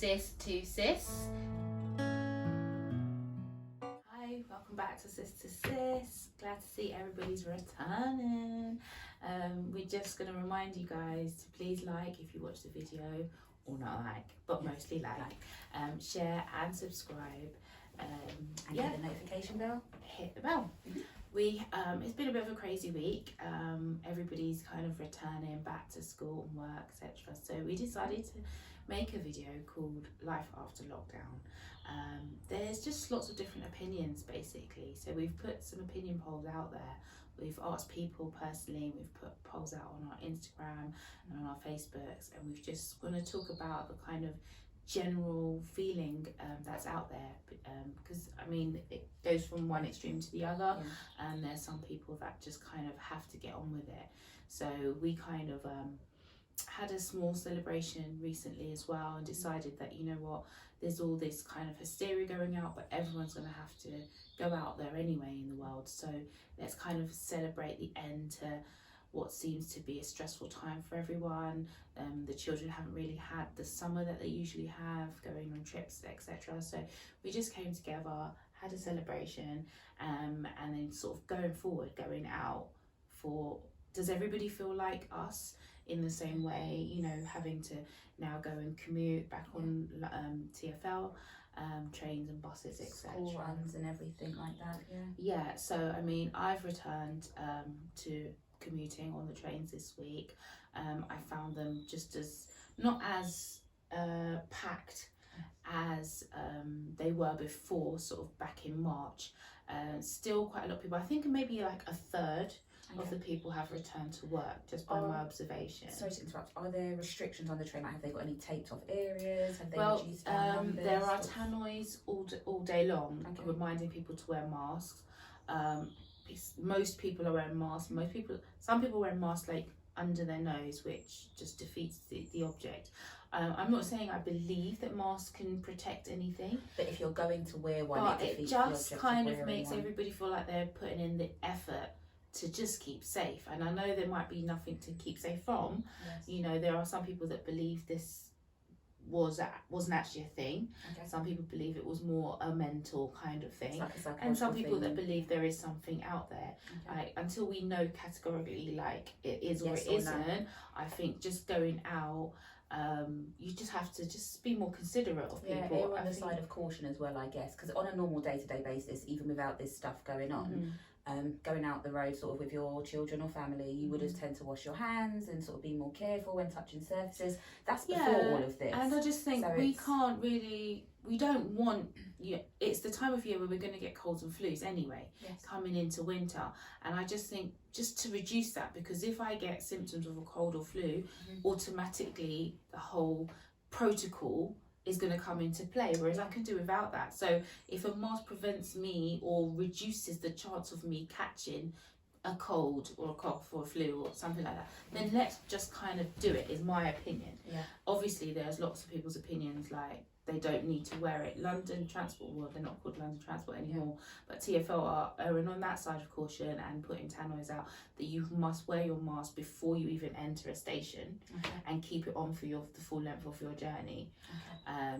Sis to Sis. Hi, welcome back to Sis to Sis. Glad to see everybody's returning. We're just going to remind you guys to please like if you watch the video, or not like, but mostly like. Share and subscribe. And hit the notification bell. Hit the bell. It's been a bit of a crazy week. Everybody's kind of returning back to school and work, etc. So we decided to make a video called Life After Lockdown. There's just lots of different opinions basically. So we've put some opinion polls out there. We've asked people personally, we've put polls out on our Instagram and on our Facebooks, and we've just going to talk about the kind of general feeling that's out there, because I mean it goes from one extreme to the other, and there's some people that just kind of have to get on with it. So we kind of had a small celebration recently as well, and decided that, you know what, there's all this kind of hysteria going out, but everyone's going to have to go out there anyway in the world, so let's kind of celebrate the end to what seems to be a stressful time for everyone. The children haven't really had the summer that they usually have, going on trips, etc. So we just came together, had a celebration, and then sort of going forward, going out for, does everybody feel like us in the same way, you know, having to now go and commute back on TfL, trains and buses, etc. School runs and everything like that, Yeah, so I mean, I've returned to commuting on the trains this week. I found them just as not as packed as they were before, sort of back in March. Still quite a lot of people, I think maybe like a third of the people have returned to work, just by my observation. Sorry to interrupt, are there restrictions on the train? Like, have they got any taped off areas? Have they reduced down numbers? There are tannoys all day long, reminding people to wear masks. Most people are wearing masks. Some people wear masks like under their nose, which just defeats the object. I'm not saying I believe that masks can protect anything, but if you're going to wear one, but it just kind of makes everybody feel like they're putting in the effort to just keep safe. And I know there might be nothing to keep safe from. You know, there are some people that believe this wasn't actually a thing. Some people believe it was more a mental kind of thing, like and some people that believe there is something out there. Like, until we know categorically like it is or it isn't, no. I think just going out, you just have to just be more considerate of people. Err on the side of caution as well, I guess, because on a normal day-to-day basis, even without this stuff going on, going out the road sort of with your children or family, you would tend to wash your hands and sort of be more careful when touching surfaces. That's before all of this. And I just think we don't want, it's the time of year where we're going to get colds and flus anyway, coming into winter. And I just think, just to reduce that, because if I get symptoms of a cold or flu, automatically the whole protocol is going to come into play, whereas I can do without that. So if a mask prevents me or reduces the chance of me catching a cold or a cough or a flu or something like that, then let's just kind of do it, is my opinion. Obviously there's lots of people's opinions, like they don't need to wear it. London Transport, well, they're not called London Transport anymore, but TfL are erring on that side of caution and putting tannoys out that you must wear your mask before you even enter a station, and keep it on for the full length of your journey.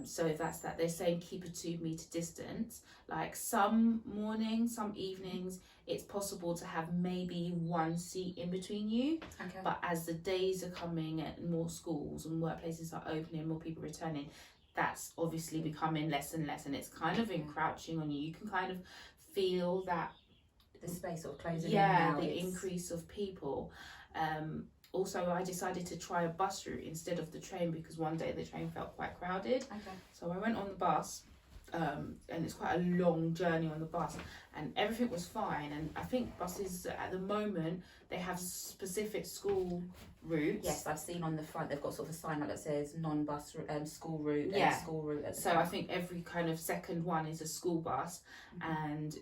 So that's that. They're saying keep a 2 meter distance. Like some mornings, some evenings, it's possible to have maybe one seat in between you. But as the days are coming and more schools and workplaces are opening, more people returning, that's obviously becoming less and less, and it's kind of encroaching on you. You can kind of feel that the space sort of closing in now. The increase of people. Also, I decided to try a bus route instead of the train, because one day the train felt quite crowded. So I went on the bus, and it's quite a long journey on the bus, and everything was fine. And I think buses at the moment, they have specific school routes. Yes, I've seen on the front they've got sort of a sign that says non-bus school route and school route at the so front. I think every kind of second one is a school bus, and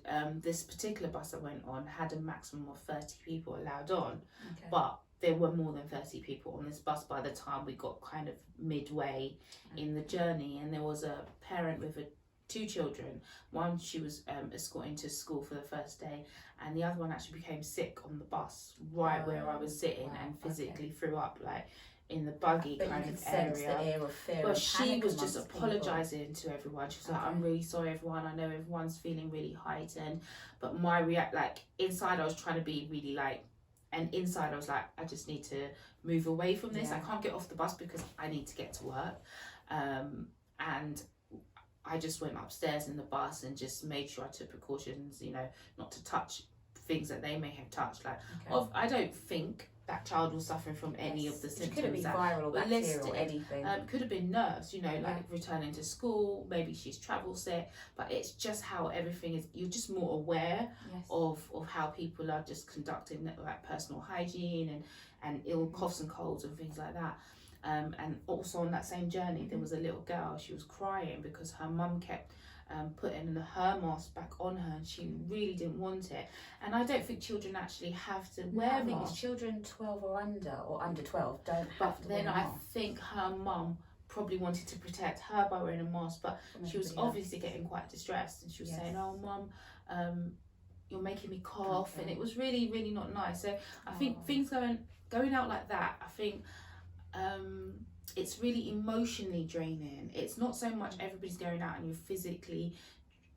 this particular bus I went on had a maximum of 30 people allowed on, but there were more than 30 people on this bus by the time we got kind of midway in the journey. And there was a parent with 2 children. One she was escorting to school for the first day, and the other one actually became sick on the bus where I was sitting, and physically threw up. Like, in the buggy but kind you of could sense area. the air of fear. Well, and she panic was just amongst people. apologising to everyone. She was like, Okay. "I'm really sorry, everyone. I know everyone's feeling really heightened," but my like inside, I was trying to be really like, and inside, I was like, I just need to move away from this. Yeah. I can't get off the bus because I need to get to work, and I just went upstairs in the bus and just made sure I took precautions, you know, not to touch things that they may have touched. Like, I don't think that child was suffering from any of the symptoms. It could have been viral or bacterial or anything. Could have been nerves, you know, like returning to school, maybe she's travel sick, but it's just how everything is. You're just more aware of how people are just conducting like personal hygiene and ill coughs and colds and things like that. And also on that same journey, there was a little girl. She was crying because her mum kept putting her mask back on her, and she really didn't want it. And I don't think children actually have to wear masks. It's children 12 or under 12 don't have but to then wear I masks. think her mum probably wanted to protect her by wearing a mask, but she was obviously getting quite distressed, and she was saying, "Oh, mum, you're making me cough," and it was really, really not nice. So I think things going out like that, I think it's really emotionally draining. It's not so much everybody's going out and you're physically,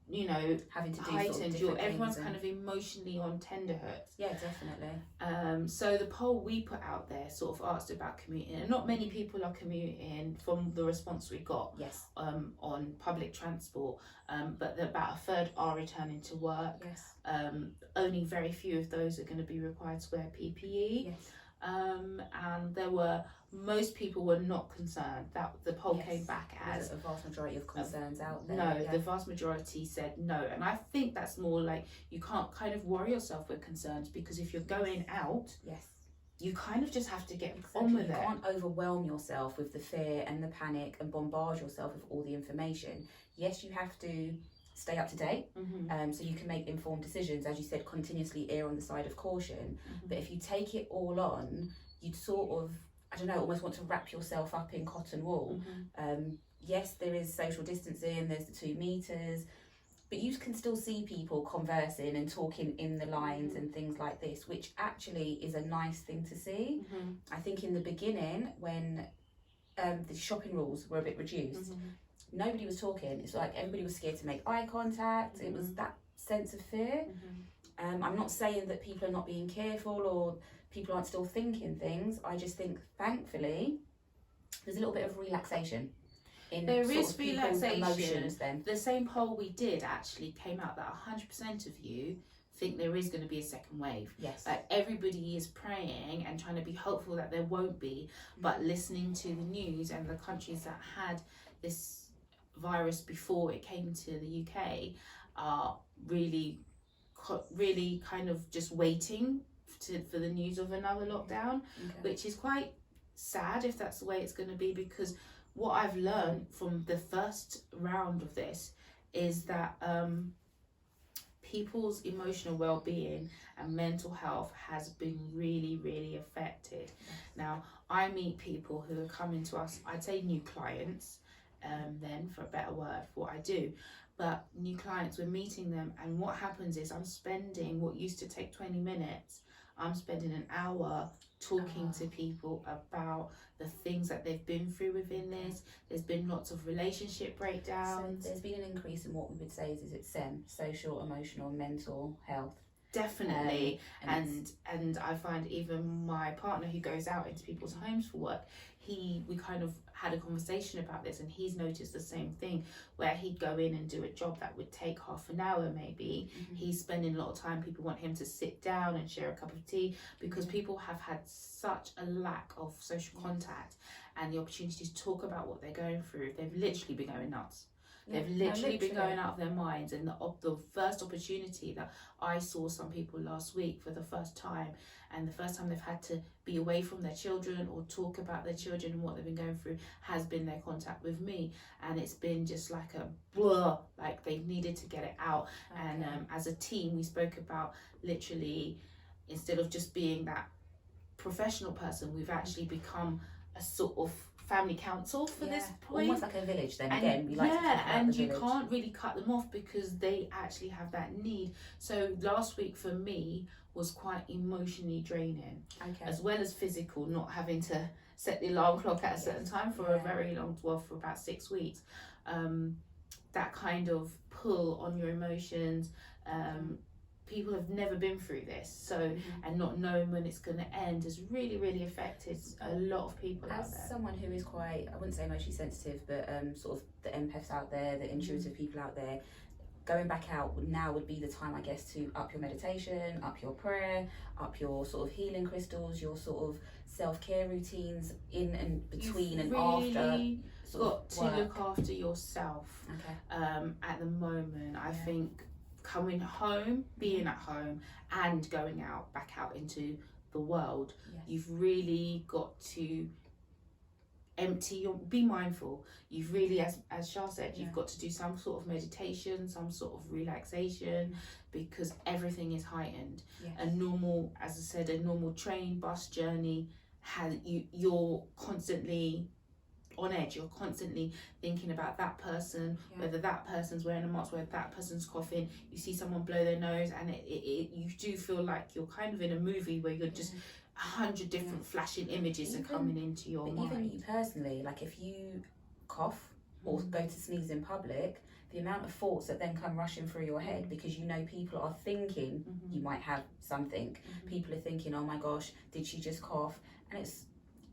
you know, having to do heightened. Sort of everyone's kind of emotionally on tenterhooks. Yeah, definitely. So the poll we put out there sort of asked about commuting, and not many people are commuting from the response we got. Yes. On public transport, but about a third are returning to work. Yes. Only very few of those are going to be required to wear PPE. Yes. And most people were not concerned. That the poll came back as a vast majority of concerns out there. No, the vast majority said no, and I think that's more like you can't kind of worry yourself with concerns, because if you're going out, you kind of just have to get on with it. You can't overwhelm yourself with the fear and the panic and bombard yourself with all the information. Yes, you have to stay up to date, so you can make informed decisions. As you said, continuously err on the side of caution. But if you take it all on, you'd sort of, I don't know, almost want to wrap yourself up in cotton wool. Yes, there is social distancing, there's the 2 meters, but you can still see people conversing and talking in the lines and things like this, which actually is a nice thing to see. I think in the beginning, when the shopping rules were a bit reduced, nobody was talking. It's like everybody was scared to make eye contact. It was that sense of fear. I'm not saying that people are not being careful or people aren't still thinking things. I just think, thankfully, there's a little bit of relaxation in there sort is of people's relaxation. Emotions then. The same poll we did actually came out that 100% of you think there is going to be a second wave. Yes. Like everybody is praying and trying to be hopeful that there won't be, but listening to the news and the countries that had this virus before it came to the UK are really kind of just waiting for the news of another lockdown, which is quite sad if that's the way it's going to be, because what I've learned from the first round of this is that people's emotional well-being and mental health has been really, really affected. Now, I meet people who are coming to us, I'd say new clients, then for a better word for what I do, but new clients, we're meeting them, and what happens is I'm spending what used to take 20 minutes, I'm spending an hour talking to people about the things that they've been through within this. There's been lots of relationship breakdowns. So there's been an increase in what we would say is SEM, social, emotional, mental health. Definitely. And I find even my partner who goes out into people's homes for work, we kind of had a conversation about this, and he's noticed the same thing, where he'd go in and do a job that would take half an hour maybe. He's spending a lot of time, people want him to sit down and share a cup of tea, because people have had such a lack of social contact and the opportunity to talk about what they're going through. They've literally been going nuts. They've literally been going out of their minds, and the first opportunity that I saw some people last week for the first time, and the first time they've had to be away from their children or talk about their children and what they've been going through, has been their contact with me. And it's been just like a blah, like they've needed to get it out. And as a team, we spoke about literally, instead of just being that professional person, we've actually become a sort of family council for this point. Almost like a village then, and again. We like to talk about and the you village. can't really cut them off because they actually have that need. So last week for me was quite emotionally draining, as well as physical, not having to set the alarm clock at a certain time for a Yeah. very long, well, for about 6 weeks. That kind of pull on your emotions. People have never been through this, so and not knowing when it's going to end has really, really affected a lot of people out As there. someone who is quite, I wouldn't say emotionally sensitive, but sort of the empaths out there, the intuitive people out there, going back out now would be the time, I guess, to up your meditation, up your prayer, up your sort of healing crystals, your sort of self-care routines in and between and after. Got to look after yourself. Okay. At the moment, I think coming home, being at home, and going back out into the world, you've really got to be mindful. You've really, as Shah said, you've got to do some sort of meditation, some sort of relaxation, because everything is heightened. A normal, as I said, a normal train, bus journey you're constantly on edge. You're constantly thinking about that person, whether that person's wearing a mask, whether that person's coughing. You see someone blow their nose, and you do feel like you're kind of in a movie where you're just 100 different flashing images are coming into your mind. Even you personally, like if you cough or go to sneeze in public, the amount of thoughts that then come rushing through your head, because you know people are thinking you might have something. People are thinking, oh my gosh, did she just cough? And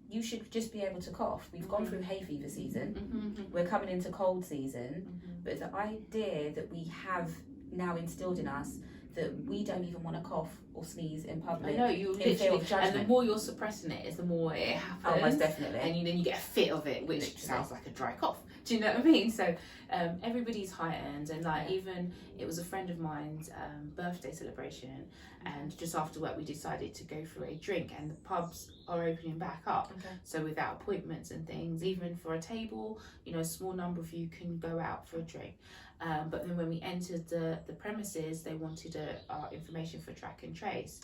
you should just be able to cough. We've gone through hay fever season. We're coming into cold season. But the idea that we have now instilled in us that we don't even want to cough or sneeze in public. I know, you literally, and the more you're suppressing it, is the more it happens. Oh, most definitely. And then you get a fit of it, which literally sounds like a dry cough. Do you know what I mean? So everybody's heightened, and like even it was a friend of mine's birthday celebration, and just after work we decided to go for a drink, and the pubs are opening back up. So without appointments and things, even for a table, a small number of you can go out for a drink. But then when we entered the premises, they wanted our information for track and trace.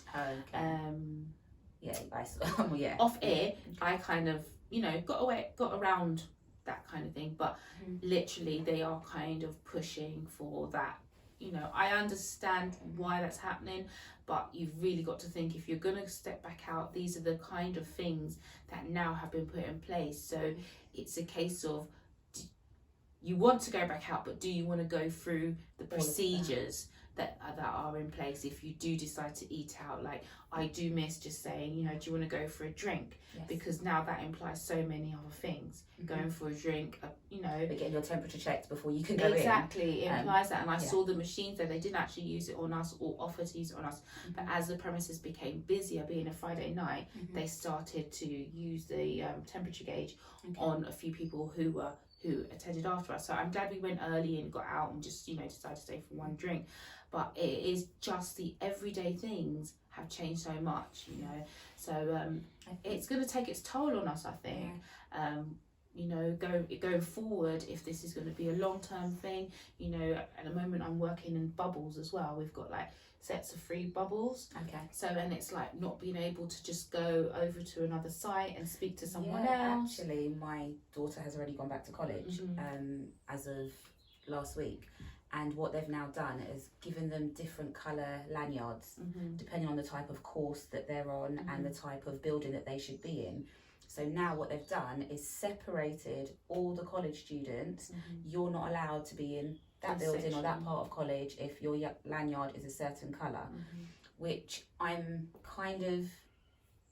Off air, I kind of got around that kind of thing, but literally they are kind of pushing for that. I understand why that's happening, but you've really got to think, if you're going to step back out, these are the kind of things that now have been put in place. So it's a case of, you want to go back out, but do you want to go through the procedures that are in place if you do decide to eat out? Like, I do miss just saying, do you want to go for a drink? Because now that implies so many other things. Going for a drink, But getting your temperature checked before you can go Exactly, it implies that. And I saw the machines there, they didn't actually use it on us or offer to use it on us. But as the premises became busier, being a Friday night, they started to use the temperature gauge on a few people who attended after us. So I'm glad we went early and got out and just decided to stay for one drink. But it is just the everyday things have changed so much, so it's going to take its toll on us, I think. Going forward, if this is going to be a long-term thing, at the moment I'm working in bubbles as well. We've got like sets of 3 bubbles. So, and it's like not being able to just go over to another site and speak to someone else. Actually, my daughter has already gone back to college as of last week. And what they've now done is given them different colour lanyards, depending on the type of course that they're on and the type of building that they should be in. So now what they've done is separated all the college students. You're not allowed to be in that building or that part of college if your lanyard is a certain colour, which I'm kind of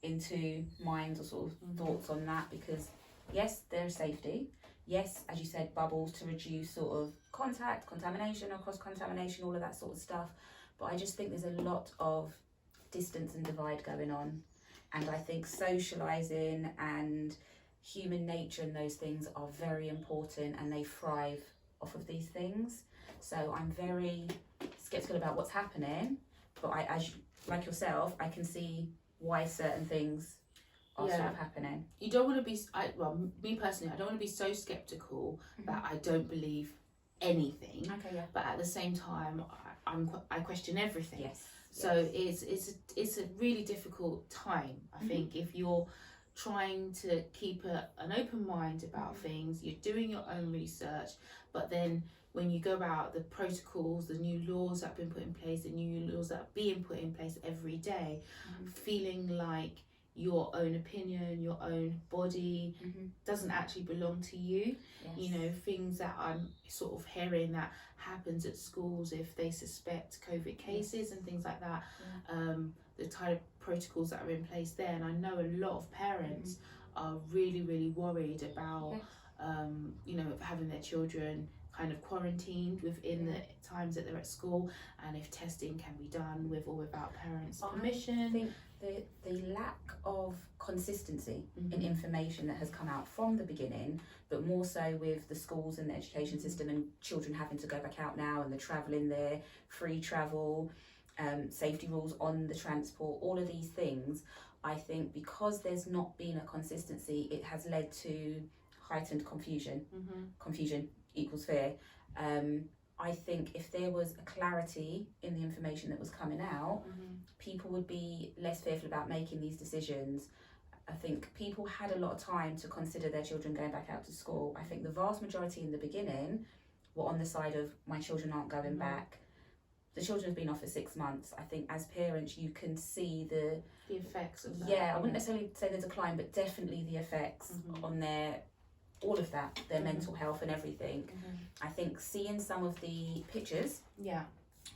into minds or sort of thoughts on that, because yes, there's safety. Yes, as you said, bubbles to reduce sort of contact, contamination or cross-contamination, all of that sort of stuff. But I just think there's a lot of distance and divide going on. And I think socialising and human nature and those things are very important, and they thrive off of these things. So I'm very sceptical about what's happening. But like yourself, I can see why certain things are sort of happening. You don't want to be, me personally, I don't want to be so sceptical that I don't believe anything. But at the same time, I question everything. So it's a really difficult time, I think, if you're trying to keep an open mind about things, you're doing your own research, but then when you go out, the protocols, the new laws that have been put in place, the new laws that are being put in place every day, feeling like your own opinion, your own body doesn't actually belong to you. Yes. You know, things that I'm sort of hearing that happens at schools if they suspect COVID cases and things like that, the type of protocols that are in place there. And I know a lot of parents are really, really worried about, you know, having their children kind of quarantined within the times that they're at school, and if testing can be done with or without parents' permission. I think the lack of consistency in information that has come out from the beginning, but more so with the schools and the education system and children having to go back out now and the travelling there, free travel, safety rules on the transport, all of these things, I think because there's not been a consistency, it has led to heightened confusion. Confusion equals fear. I think if there was a clarity in the information that was coming out, people would be less fearful about making these decisions. I think people had a lot of time to consider their children going back out to school. I think the vast majority in the beginning were on the side of my children aren't going back. The children have been off for 6 months. I think as parents you can see the effects of that. I wouldn't necessarily say the decline, but definitely the effects on their all of that, their mental health and everything. I think seeing some of the pictures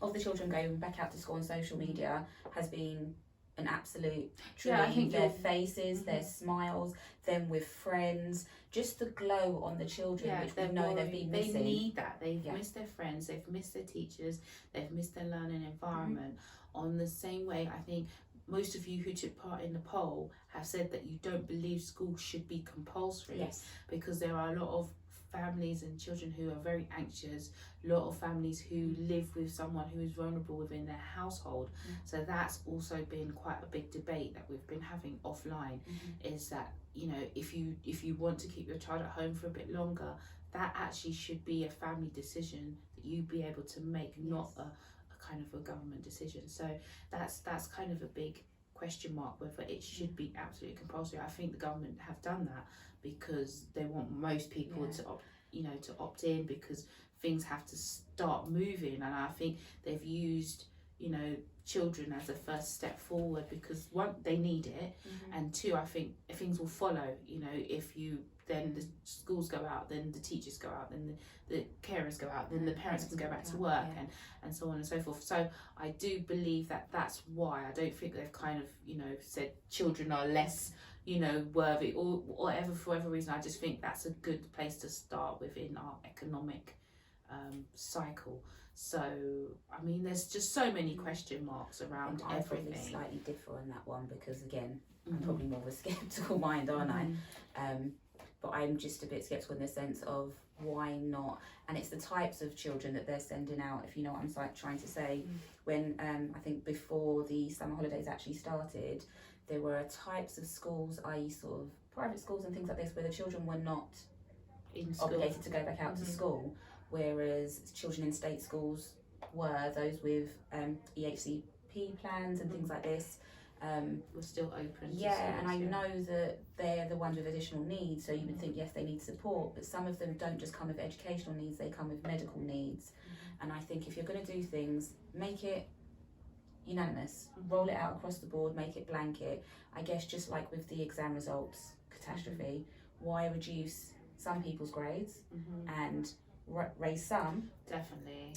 of the children going back out to school on social media has been an absolute treat. I think their faces, their smiles, them with friends, just the glow on the children, which we know they've been missing. They need that. They've missed their friends, they've missed their teachers, they've missed their learning environment. On the same way, I think most of you who took part in the poll have said that you don't believe school should be compulsory, because there are a lot of families and children who are very anxious, a lot of families who live with someone who is vulnerable within their household. So that's also been quite a big debate that we've been having offline, is that, you know, if you want to keep your child at home for a bit longer, that actually should be a family decision that you be able to make, not a kind of a government decision. So that's kind of a big question mark whether it should be absolutely compulsory. I think the government have done that because they want most people to opt in, because things have to start moving, and I think they've used, you know, children as a first step forward, because one, they need it, and two, I think things will follow. You know, if you then the schools go out, then the teachers go out, then the carers go out, then the parents can go back to work, and so on and so forth. So I do believe that that's why I don't think they've kind of, you know, said children are less, you know, worthy or whatever, for whatever reason. I just think that's a good place to start within our economic cycle. So I mean, there's just so many question marks around everything. I probably slightly differ on that one, because again, I'm probably more of a sceptical mind, aren't I? But I'm just a bit sceptical in the sense of why not, and it's the types of children that they're sending out, if you know what I'm trying to say. When I think before the summer holidays actually started, there were types of schools, i.e. sort of private schools and things like this, where the children were not obligated to go back out to school, whereas children in state schools were, those with EHCP plans and things like this. We're still open to and I know that they're the ones with additional needs, so you would think yes, they need support, but some of them don't just come with educational needs, they come with medical needs. And I think if you're going to do things, make it unanimous, roll it out across the board, make it blanket. I guess just like with the exam results catastrophe, why reduce some people's grades and raise some? Definitely.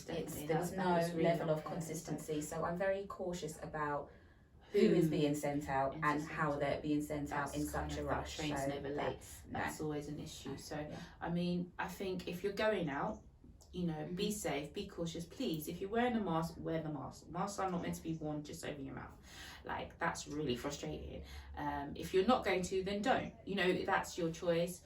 There was no level of consistency, so I'm very cautious about who is being sent out and how they're being sent out in such a rush. Trains never late. That's always an issue. So I mean, I think if you're going out, you know, be safe, be cautious, please. If you're wearing a mask, wear the mask. Masks are not meant to be worn just over your mouth. Like, that's really frustrating. If you're not going to, then don't. You know, that's your choice.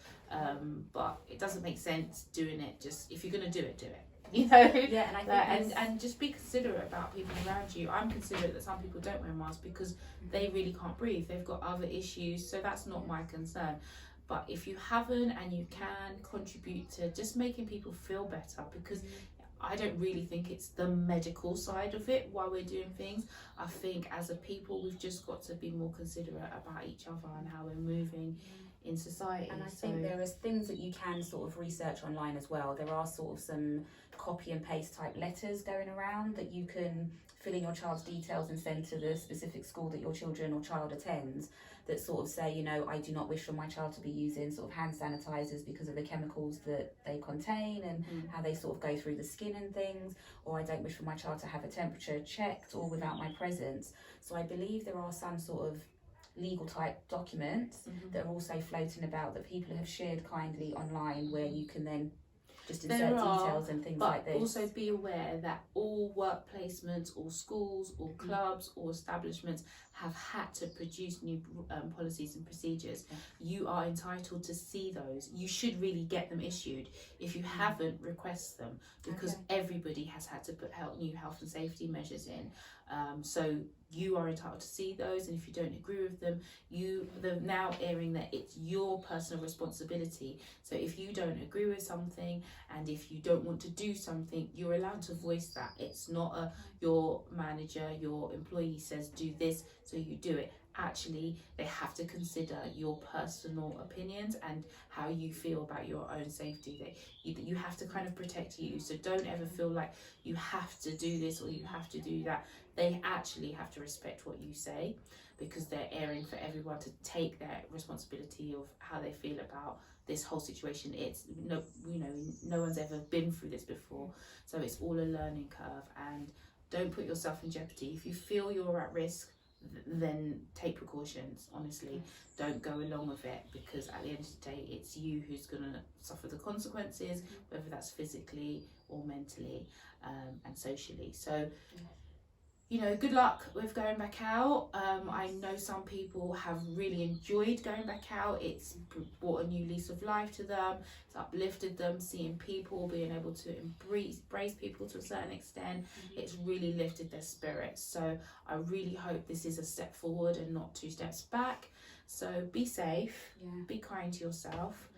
But it doesn't make sense doing it. Just, if you're going to do it, do it. You know, and I think and just be considerate about people around you. I'm considerate that some people don't wear masks because they really can't breathe. They've got other issues, so that's not my concern. But if you haven't and you can contribute to just making people feel better, because I don't really think it's the medical side of it while we're doing things. I think as a people, we've just got to be more considerate about each other and how we're moving in society. And I think there are things that you can sort of research online as well. There are sort of some copy and paste type letters going around that you can fill in your child's details and send to the specific school that your children or child attends, that sort of say, you know, I do not wish for my child to be using sort of hand sanitizers because of the chemicals that they contain and how they sort of go through the skin and things, or I don't wish for my child to have a temperature checked or without my presence. So I believe there are some sort of legal type documents that are also floating about that people have shared kindly online, where you can then just insert details and things like this. But also be aware that all work placements, all schools, all clubs, all establishments have had to produce new policies and procedures. You are entitled to see those. You should really get them issued. If you haven't, request them, because everybody has had to put new health and safety measures in. So you are entitled to see those, and if you don't agree with them, they're now airing that it's your personal responsibility. So if you don't agree with something, and if you don't want to do something, you're allowed to voice that. It's not your manager, your employee says do this, so you do it. Actually, they have to consider your personal opinions and how you feel about your own safety. You have to kind of protect you. So don't ever feel like you have to do this or you have to do that. They actually have to respect what you say, because they're airing for everyone to take their responsibility of how they feel about this whole situation. It's no one's ever been through this before, so it's all a learning curve. And don't put yourself in jeopardy. If you feel you're at risk, then take precautions. Honestly, don't go along with it, because at the end of the day, it's you who's going to suffer the consequences, whether that's physically or mentally and socially. So good luck with going back out. I know some people have really enjoyed going back out. It's brought a new lease of life to them. It's uplifted them, seeing people, being able to embrace people to a certain extent. It's really lifted their spirits. So I really hope this is a step forward and not 2 steps back. So be safe, be kind to yourself.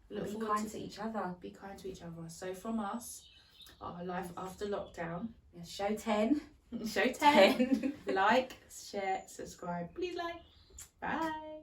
Be kind to each other. Be kind to each other. So from us, our life after lockdown. Show 10. Show 10. Like, share, subscribe. Please like. Bye.